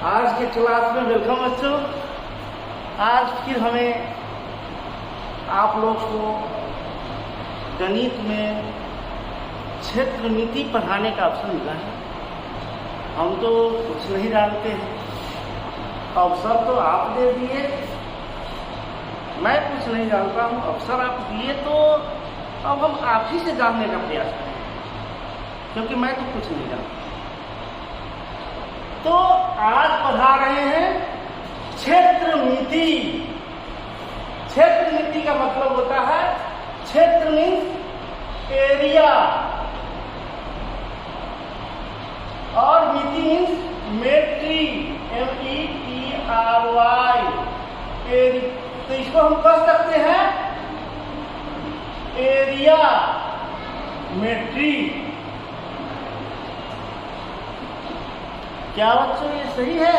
आज के क्लास में वेलकम बच्चों। आज फिर हमें आप लोग को गणित में क्षेत्रमिति पढ़ाने का अवसर मिला है। हम तो कुछ नहीं जानते हैं, अवसर तो आप दे दिए। मैं कुछ नहीं जानता हूँ, अवसर आप दिए तो अब हम आप ही से जानने का प्रयास करें, क्योंकि मैं तो कुछ नहीं जानता। तो आज पढ़ा रहे हैं क्षेत्रमिति। क्षेत्रमिति का मतलब होता है, क्षेत्र मीन्स एरिया और मिति मीन्स मेट्री, METRY। तो इसको हम कह सकते हैं एरिया मेट्री। क्या बच्चों ये सही है?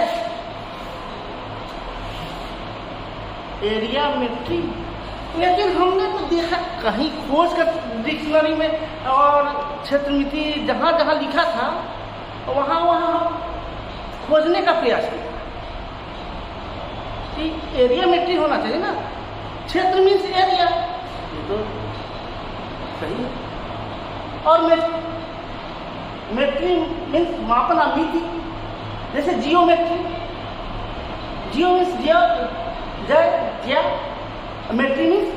एरिया मेट्री। लेकिन हमने तो देखा कहीं खोज कर डिक्शनरी में और क्षेत्रमिति जहाँ जहाँ लिखा था वहाँ वहाँ खोजने का प्रयास किया कि एरिया मेट्री होना चाहिए ना, क्षेत्र मीन्स एरिया, ये तो सही है। और मेट्री मीन्स मापना, मिति, जैसे जियोमेट्री। जियो मीन्स जय, मेट्री मीन्स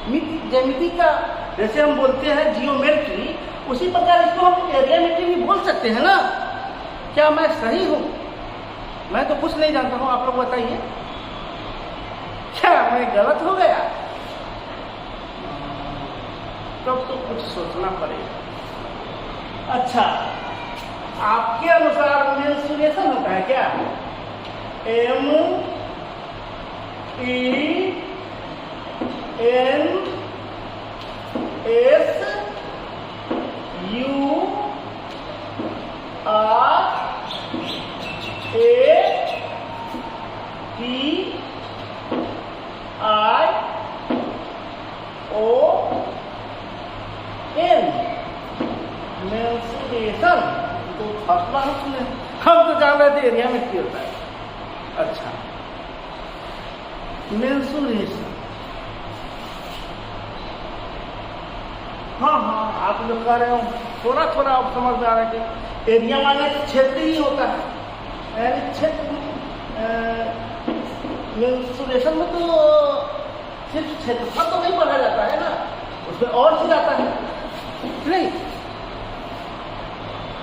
मिति, ज्यामिति का जैसे हम बोलते हैं जियोमेट्री, उसी प्रकार इसको हम एरिया मेट्री भी बोल सकते हैं ना। क्या मैं सही हूँ? मैं तो कुछ नहीं जानता हूँ, आप लोग बताइए, क्या मैं गलत हो गया? तब तो कुछ सोचना पड़ेगा। अच्छा, आपके अनुसार मेंसुरेशन होता है क्या? MENSURATION, mensuration. तो फर्स्ट बार सुने, हम तो जान रहे थे एरिया में क्या होता है। अच्छा, मेंसुरेशन, हाँ, आप लोग कह रहे हो, थोड़ा थोड़ा आप समझ में आ रहा है कि एरिया माने क्षेत्र ही होता है, यानी क्षेत्र। मेंसुरेशन में तो सिर्फ क्षेत्रफल तो नहीं पढ़ा जाता है ना, उसमें और चीज आता है नहीं।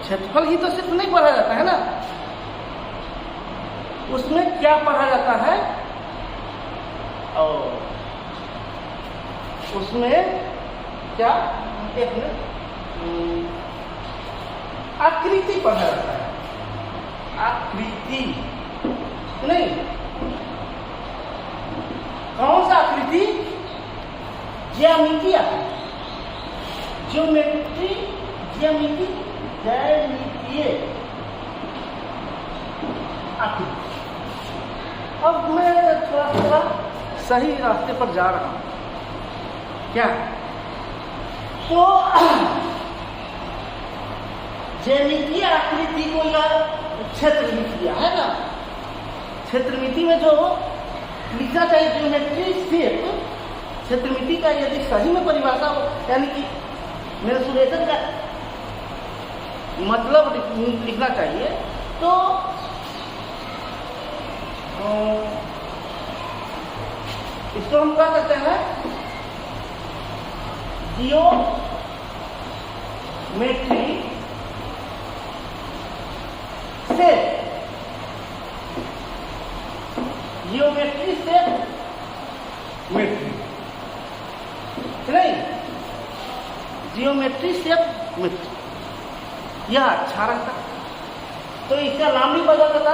क्षेत्रफल ही तो सिर्फ नहीं पढ़ा जाता है ना, उसमें क्या पढ़ा जाता है? और उसमें क्या, एक मिनट, आकृति पढ़ा जाता है। आकृति नहीं, कौन सा आकृति? ज्यामिति आकृति, ज्योमेट्री, ज्यामिति, ज्यामितीय आकृति। अब मैं थोड़ा थोड़ा सही रास्ते पर जा रहा हूं क्या? तो ज्यामितीय आकृति को या क्षेत्रमिति है ना, क्षेत्रमिति में जो लिखना चाहिए ज्योमेट्री शेप, क्षेत्रमिति का यदि सही में परिभाषा हो, यानी कि मेंसुरेशन का मतलब लिखना चाहिए, तो इसको हम कह सकते हैं जियोमेट्री से, जियोमेट्री से मेट्री नहीं, जियोमेट्री से मेट्री, यह अच्छा रहता। तो इसका नाम भी बदल देता,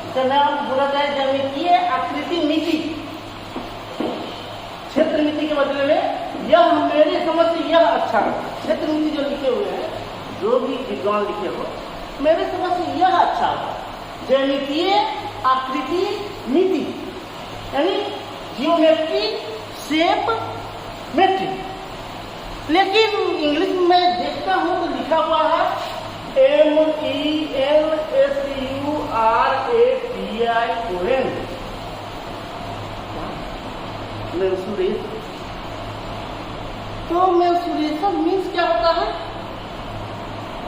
इसका नाम बोला जाए ज्यामितीय आकृति मिति। क्षेत्रमिति के बदले में यह, मेरे समझ से यह अच्छा रहता। क्षेत्रमिति जो लिखे हुए हैं, जो भी विद्वान लिखे हो, मेरे समझ से यह अच्छा होगा, ज्यामितीय आकृति मिति, यानी जियोमेट्री शेप मेट्री। लेकिन इंग्लिश में देखता हूँ तो लिखा हुआ है MENSURATION।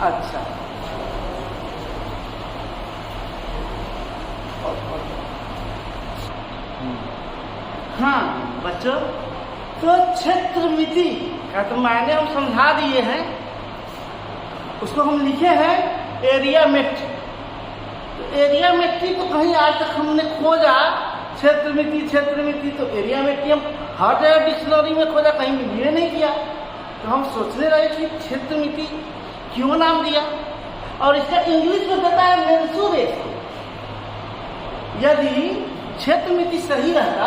अच्छा, हाँ बच्चों, तो क्षेत्रमिति का तो मायने हम समझा दिए हैं, उसको हम लिखे हैं एरिया मेट्री। तो एरिया मेट्री तो कहीं आज तक हमने खोजा, क्षेत्रमिति क्षेत्रमिति तो एरिया मेट्री हम हर जगह डिक्शनरी में खोजा, कहीं मिलने नहीं किया। तो हम सोचने लगे कि क्षेत्रमिति क्यों नाम दिया, और इसका इंग्लिश में देता है मेंसुरेशन। यदि क्षेत्रमिति सही रहता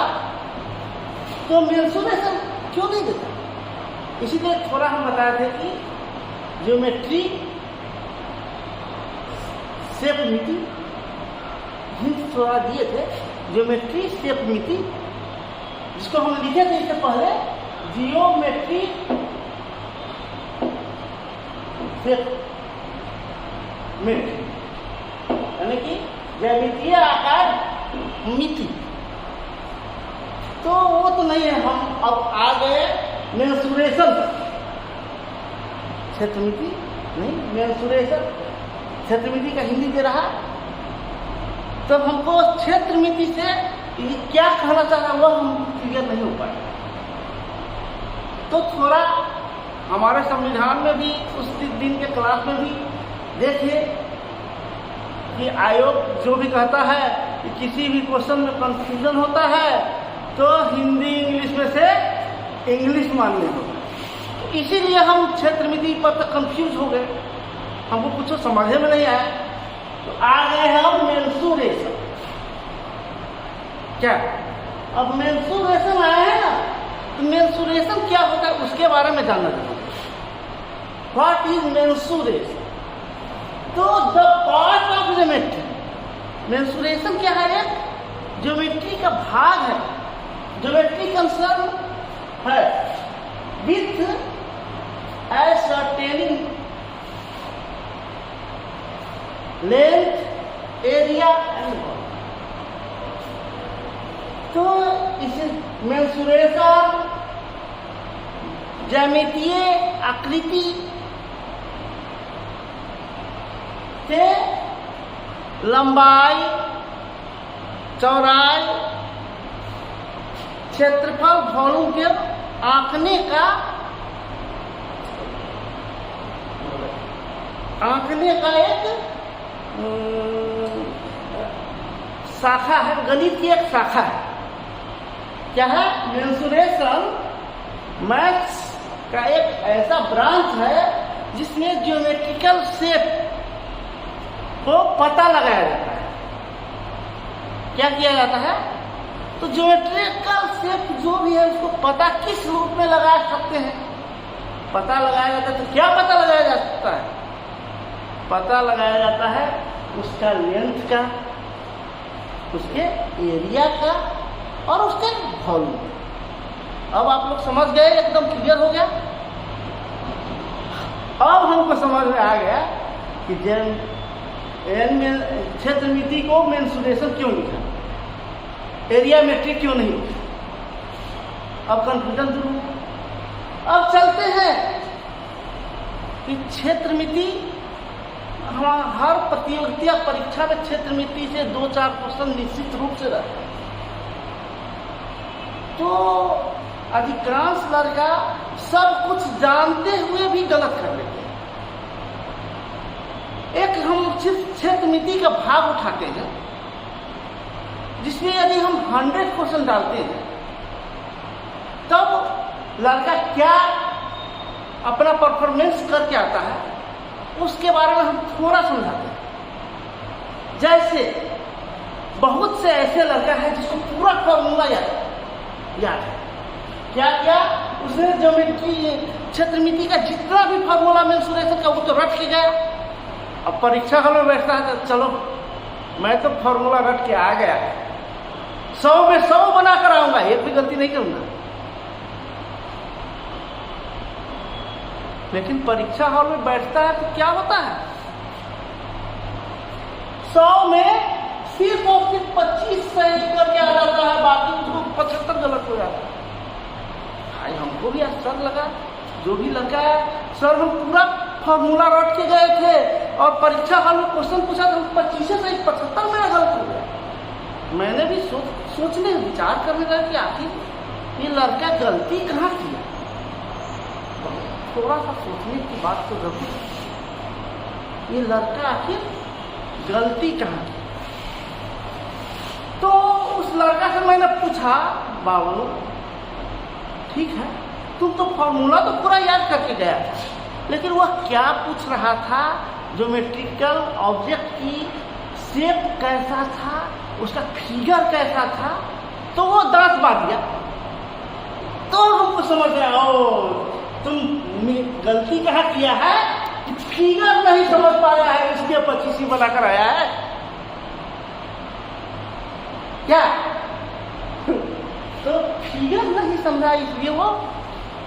तो मेंसुरेशन क्यों नहीं देता। इसीलिए थोड़ा हम बताए थे कि ज्योमेट्री शेप मिति हिंट थोड़ा दिए थे, ज्योमेट्री शेप मिति, जिसको हम लिखे थे इससे पहले जियोमेट्री शेप मिति, यानी कि ज्यामितीय आकार मिति। तो वो तो नहीं है, हम अब आ गए मेंसुरेशन। क्षेत्रमिति नहीं, मेंसुरेशन क्षेत्रमिति का हिंदी दे रहा। तब हमको क्षेत्रमिति से क्या कहना चाह रहा है वो हम क्लियर नहीं हो पाए। तो थोड़ा हमारे संविधान में भी उस दिन के क्लास में भी देखे कि आयोग जो भी कहता है कि किसी भी क्वेश्चन में कंफ्यूजन होता है तो हिंदी इंग्लिश में से इंग्लिश मानने होगा। तो इसीलिए हम क्षेत्रमिति पर तो कंफ्यूज हो गए, हमको कुछ समझे में नहीं आया। तो आ गए हम मेंसुरेशन। क्या अब मेंसुरेशन आया है ना, तो मेंसुरेशन क्या होता है उसके बारे में जानना जरूरी है। What is mensuration? तो the part of geometry, mensuration क्या है? एक ज्योमेट्री का भाग है, ज्योमेट्री कंसर्न है with ascertaining length, area and volume. तो इसे मेंसुरेशन ज्यामितीय आकृति से लंबाई, चौड़ाई, क्षेत्रफल, वॉल्यूम के आंकने का एक शाखा है, गणित की एक शाखा है। क्या है? मेंसुरेशन मैथ्स का एक ऐसा ब्रांच है जिसमें ज्योमेट्रिकल शेप को पता लगाया जाता है। क्या किया जाता है? तो ज्योमेट्रिकल शेप जो भी है उसको पता किस रूप में लगा सकते हैं, पता लगाया जाता है। तो क्या पता लगाया जा सकता है? पता लगाया जाता है उसका लेंथ का, उसके एरिया का और उसके वॉल्यूम। अब आप लोग समझ गए, एकदम क्लियर हो गया। अब हमको समझ में आ गया कि क्षेत्रमिति को मेंसुरेशन क्यों लिखा, एरिया मेट्रिक क्यों नहीं लिखा। अब कंफ्यूजन दूर हुआ। अब चलते हैं कि क्षेत्रमिति, हर प्रतियोगिता परीक्षा में क्षेत्रमिति से 2-4 क्वेश्चन निश्चित रूप से रहते हैं। तो अधिकांश लड़का सब कुछ जानते हुए भी गलत कर लेते हैं। एक हम क्षेत्रमिति का भाग उठाते हैं जिसमें यदि हम 100 क्वेश्चन डालते हैं तब लड़का क्या अपना परफॉर्मेंस करके आता है उसके बारे में हम थोड़ा समझाते हैं। जैसे बहुत से ऐसे लड़का है जिसको पूरा फॉर्मूला याद है। क्या क्या उसने ज्योमेट्री क्षेत्रमिति का जितना भी फॉर्मूला मेंसुरेशन का वो तो रट के गया। अब परीक्षा हॉल में बैठता है तो चलो मैं तो फॉर्मूला रट के आ गया, 100 में 100 बना कर आऊंगा, एक भी गलती नहीं करूंगा। लेकिन परीक्षा हॉल में बैठता है तो क्या होता है, 100 में सिर्फ और सिर्फ 25 सही करके आ जाता है, बाकी उसको 75 गलत हो जाता है। भाई हमको भी आश्चर्य लगा, जो भी लगा है सर हम पूरा फॉर्मूला रट के गए थे और परीक्षा हॉल में क्वेश्चन पूछा तो 25 से 75 मेरा गलत हो गया। मैंने भी सोचने विचार करने लगा कि आखिर ये लड़का गलती कहाँ किया। थोड़ा सा सोचने की बात तो जरूर, ये लड़का आखिर गलती कहाँ की। तो उस लड़का से मैंने पूछा, बाबू ठीक है तुम तो फॉर्मूला तो पूरा याद करके गया था, लेकिन वह क्या पूछ रहा था, ज्योमेट्रिकल ऑब्जेक्ट की शेप कैसा था, उसका फिगर कैसा था, तो वो 10 बार दिया। तो हमको समझ आया ओ तुम गलती कहाँ किया है, फिगर नहीं समझ पाया है, इसलिए 25 ही बनाकर आया है क्या। तो फिगर नहीं समझा इसलिए वो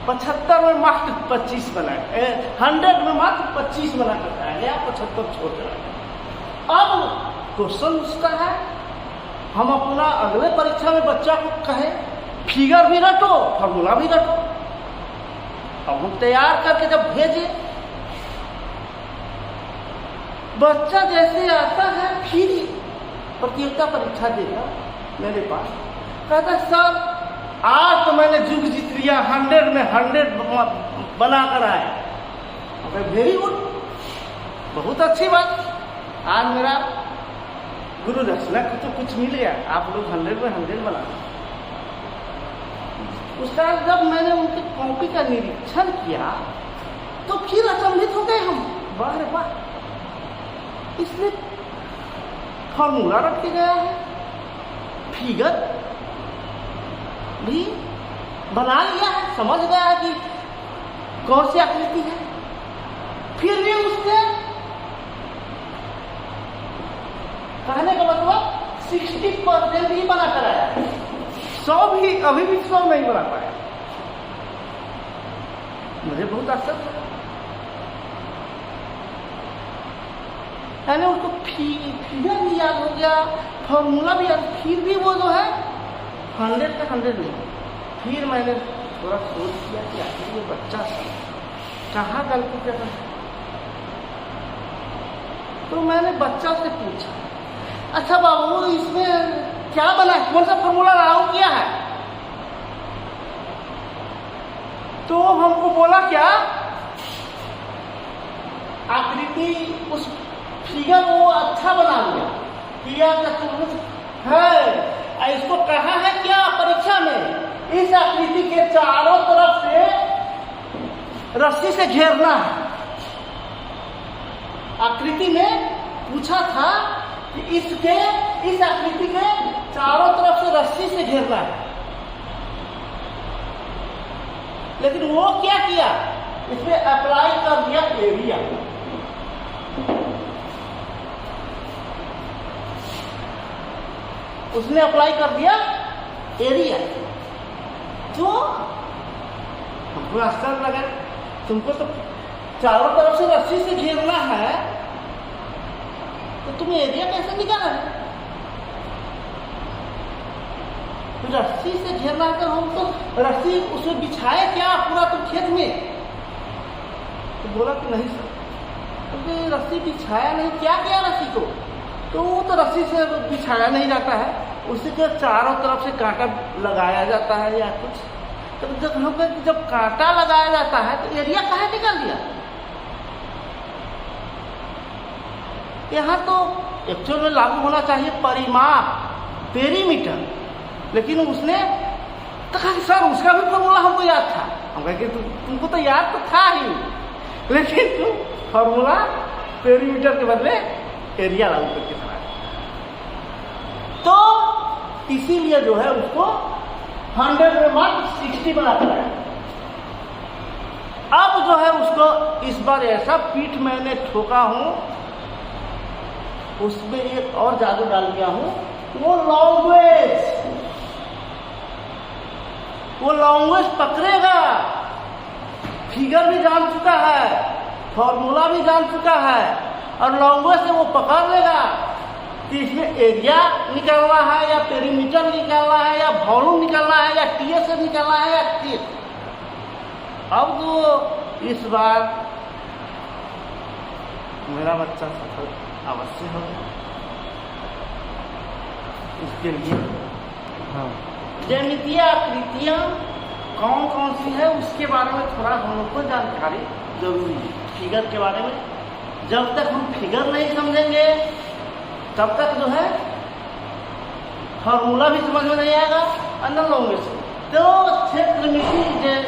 75 में मात्र 25 बना, 100 में मात्र 25 बना कर आ गया, 75 छोड़ कर। अब क्वेश्चन उसका है, हम अपना अगले परीक्षा में बच्चा को कहे फिगर भी रटो फॉर्मूला भी रटो। अब हम तैयार करके जब भेजे, बच्चा जैसे आता है फिर प्रतियोगिता परीक्षा देगा मेरे पास, कहता सर आज तो मैंने जुग जीत लिया, 100 में 100 बना कर आया। वेरी गुड, बहुत अच्छी बात, आज मेरा गुरु दक्षिणा को तो कुछ मिल गया, आप लोग 100 में 100 बना। उसका जब मैंने उनकी कॉपी का निरीक्षण किया तो फिर अचंभित हो गए हम, वाह रे वाह, इसने फॉर्मूला रख के गया है, फिगर भी बना लिया है, समझ गया है कि कौन सी आकृति है, फिर भी उसने कहने का मतलब 60% ही बना कर आया, 100 भी अभी भी 100 नहीं बना पाया। मुझे बहुत आश्चर्य है, यानी उसको फिगर भी याद हो गया, फॉर्मूला भी याद, फिर भी वो जो है 100 का 100 नहीं। फिर मैंने थोड़ा सोच किया कि आखिर ये बच्चा कहाँ गलती कर रहा है। तो मैंने बच्चा से पूछा, अच्छा बाबू इसमें क्या बना है, कौन सा फॉर्मूला लागू किया है। तो हमको बोला क्या, आकृति उस फिगर वो अच्छा बना लिया, फिगर का चतुर्भुज है। इसको कहा है क्या परीक्षा में, इस आकृति के चारों तरफ से रस्सी से घेरना है। आकृति में पूछा था कि इस आकृति के चारों तरफ से रस्सी से घेरना है, लेकिन वो क्या किया, इसमें अप्लाई कर दिया एरिया। उसने अप्लाई कर दिया एरिया, जो हमको आश्चर्य लगा, तुमको तो चारों तरफ से रस्सी से घेरना है तो तुम एरिया कैसे निकाला है। तो रस्सी से घेरना है तो हम तो रस्सी उसमें बिछाए क्या पूरा तो खेत में। तो बोला कि नहीं सर, क्योंकि रस्सी बिछाया नहीं, क्या किया रस्सी को, तो वो तो रस्सी से बिछाया नहीं जाता है, उसी के चारों तरफ से कांटा लगाया जाता है या कुछ। तो जब कांटा लगाया जाता है तो एरिया कहाँ निकाल दिया। यहाँ तो एक्चुअल में लागू होना चाहिए परिमाप, पेरीमीटर, लेकिन उसने तो कहा कि सर उसका भी फॉर्मूला हमको याद था। हम कहे कि तुमको तो याद तो था ही, लेकिन तुम फॉर्मूला पेरीमीटर के बदले एरिया लागू करके चला। तो इसीलिए जो है उसको 100 में मात्र 60 बनाता है। अब जो है उसको इस बार ऐसा पीठ मैंने ठोका हूं, उसमें एक और जादू डाल दिया हूं, वो लैंग्वेज पकड़ेगा। फिगर भी जान चुका है, फॉर्मूला भी जान चुका है, और लैंग्वेज से वो पकड़ लेगा कि इसमें एरिया निकालना है या पेरीमीटर निकालना है या वॉल्यूम निकालना है या टीएस निकालना है या टी। अब तो इस बार मेरा बच्चा सफल अवश्य होगा। इसके लिए हाँ ज्यामितीय आकृतियाँ कौन कौन सी है उसके बारे में थोड़ा हम लोग को जानकारी जरूरी है। फिगर के बारे में जब तक हम फिगर नहीं समझेंगे तब तक जो है फॉर्मूला भी समझ में नहीं आएगा अन्य लोगों में से। तो क्षेत्रमिति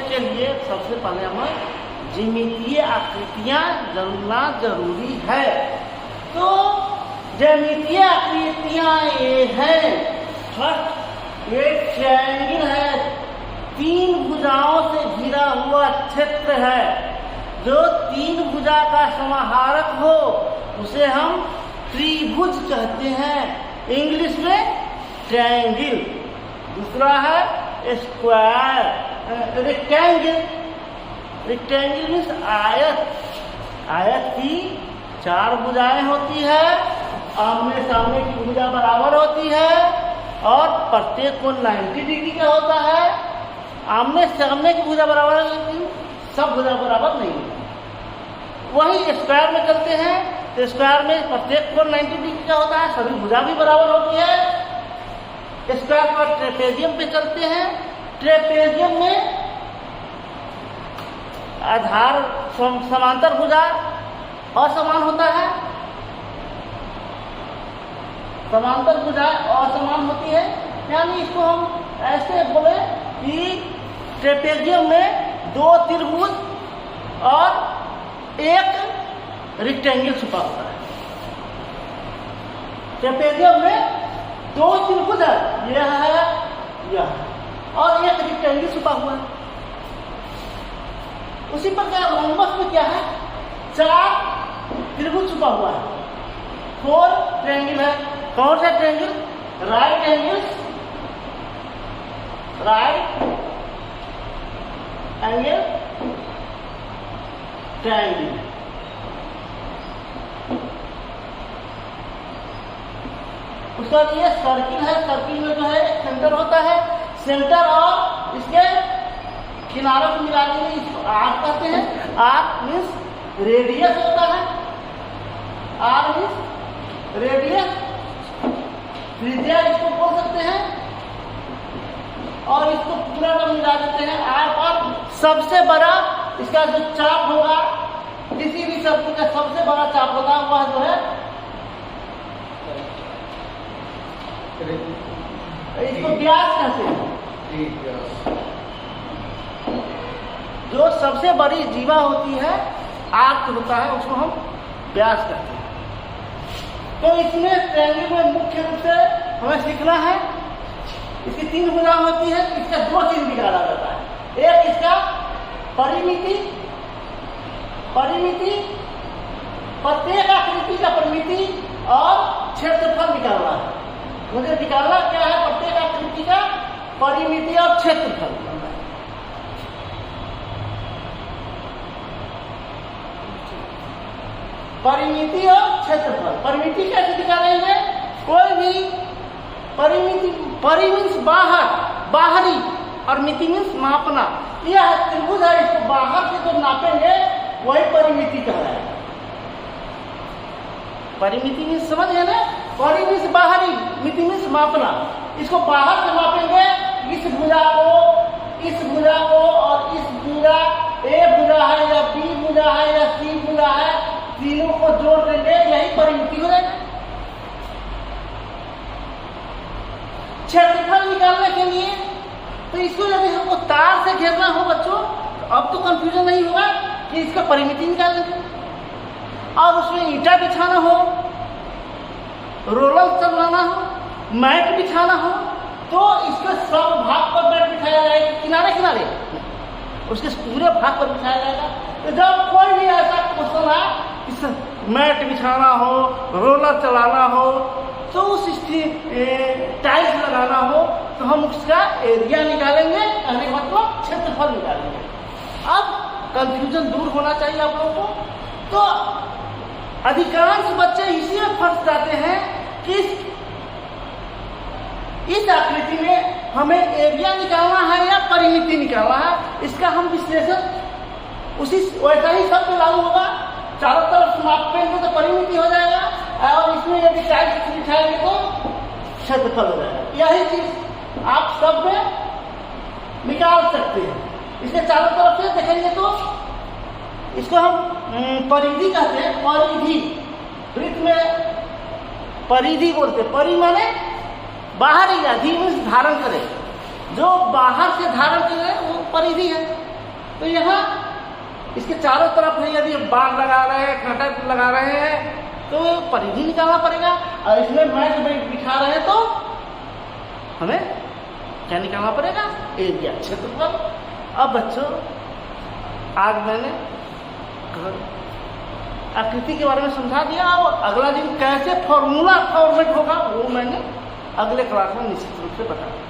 के लिए सबसे पहले हमें ज्यामितीय आकृतियाँ जानना जरूरी है। तो ज्यामितीय आकृतियाँ ये हैं, फर्स्ट ये ट्रायंगल है, 3 भुजाओं से घिरा हुआ क्षेत्र है। जो 3 भुजा का समाहारक हो उसे हम त्रिभुज कहते हैं, इंग्लिश में ट्रायंगल। दूसरा है स्क्वायर, रेक्टेंगल। रेक्टेंगल मीन्स आयत। आयत की 4 भुजाएं होती है, आमने सामने की भुजा बराबर होती है और प्रत्येक कोण 90 डिग्री का होता है। आमने सामने की भुजा बराबर है लेकिन सब भुजा बराबर नहीं है। वही स्क्वायर में करते हैं तो स्क्वायर में प्रत्येक कोण 90 डिग्री का होता है, सभी भुजा भी बराबर होती है। स्क्वायर पर ट्रेपेजियम पे चलते हैं। ट्रेपेजियम में आधार समांतर भुजा असमान होता है, समांतर भुजा असमान होती है। यानी इसको हम ऐसे बोले कि ट्रेपेजियम में 2 त्रिभुज और 1 रेक्टेंगल छुपा होता है। ट्रेपेजियम में 2 त्रिभुज है, यह है यह, और 1 रेक्टेंगल छुपा हुआ है। उसी प्रकार लंबस में क्या है, 4 त्रिभुज छुपा हुआ है, 4 ट्रायंगल है। कौन सा triangle? Right angle, right angle triangle. उसका ये सर्किल है, सर्किल में जो है सेंटर होता है, सेंटर और इसके किनारों को मिलाने में इसको आर्क कहते हैं। आर्क मीन्स रेडियस होता है, आर्क मीन्स रेडियस, त्रिज्या इसको बोल सकते हैं। और इसको पूरा का मिला देते हैं आर्क। और सबसे बड़ा इसका जो चाप होगा, किसी भी सर्किल का सबसे बड़ा चाप होगा वह जो है, इसको व्यास कहते हैं। जो सबसे बड़ी जीवा होती है, आर्क होता है, उसको हम व्यास कहते हैं। तो इसमें ट्रायंगल में मुख्य रूप से हमें सीखना है, इसकी 3 भुजा होती है, इसका 2 चीज निकाला जाता है। एक इसका परिमिति, परिमिति प्रत्येक आकृति का परिमिति और क्षेत्रफल निकालना है। मुझे निकालना क्या है, प्रत्येक आकृति का परिमिति और क्षेत्रफल। परिमिति और क्षेत्रफल। परिमिति कैसे निकालेंगे? कोई भी परिमिति, परि मीन्स बाहर, बाहरी, और मिति मीन्स मापना। यह त्रिभुज है, इसको बाहर से जो नापेंगे वही परिमिति कहलाएगा। परिमिति मीन्स समझ गए ना, परि मीन्स बाहरी, मिति मीन्स मापना। इसको बाहर से मापेंगे, इस भुजा को, इस भुजा को और इस भुजा, ए भुजा है या बी भुजा है या सी भुजा है, तीनों को जोड़ देंगे, यही परिमिति हो जाएगी। क्षेत्रफल निकालने के लिए तो इसको यदि हमको तार से घेरना हो बच्चों, तो अब तो कंफ्यूजन नहीं होगा कि इसका परिमिति निकाल देंगे। और उसमें ईंटा बिछाना हो, रोलर चलाना हो, मैट बिछाना हो, तो इसके सब भाग पर मैट बिछाया जाएगा, किनारे किनारे उसके पूरे भाग पर बिछाया जाएगा। तो जब कोई भी ऐसा क्वेश्चन है, इस मैट बिछाना हो, रोलर चलाना हो, तो उस टाइल्स लगाना हो, तो हम उसका एरिया निकालेंगे, कहने का मतलब क्षेत्रफल निकालेंगे। अब कंफ्यूजन दूर होना चाहिए आप लोगों को। तो अधिकांश बच्चे इसी में फंस जाते हैं कि इस आकृति में हमें एरिया निकालना है या परिमिति निकालना है। इसका हम विश्लेषण उसी वैसा ही सब पे लागू होगा। चारों तरफ मापेंगे तो परिमिति हो जाएगा, और इसमें यदि टाइल्स बिछाएंगे तो क्षेत्रफल हो जाएगा। यही चीज आप सब में निकाल सकते हैं। इसके चारों तरफ से देखेंगे तो इसको हम परिधि कहते हैं। परिधि, वृत्त में परिधि बोलते। परि माने बाहर ही, अधि में धारण करे, जो बाहर से धारण करे वो परिधि है। तो यहाँ इसके चारों तरफ है, यदि बाढ़ लगा रहे हैं, कांटा लगा रहे हैं तो परिधि निकालना पड़ेगा, और इसमें मैट बिठा रहे हैं तो हमें क्या निकालना पड़ेगा? एरिया, क्षेत्रफल। अब बच्चों आज मैंने आकृति के बारे में समझा दिया, और अगला दिन कैसे फॉर्मूला फॉर्मेट होगा वो मैंने अगले क्लास में निश्चित रूप से बताया।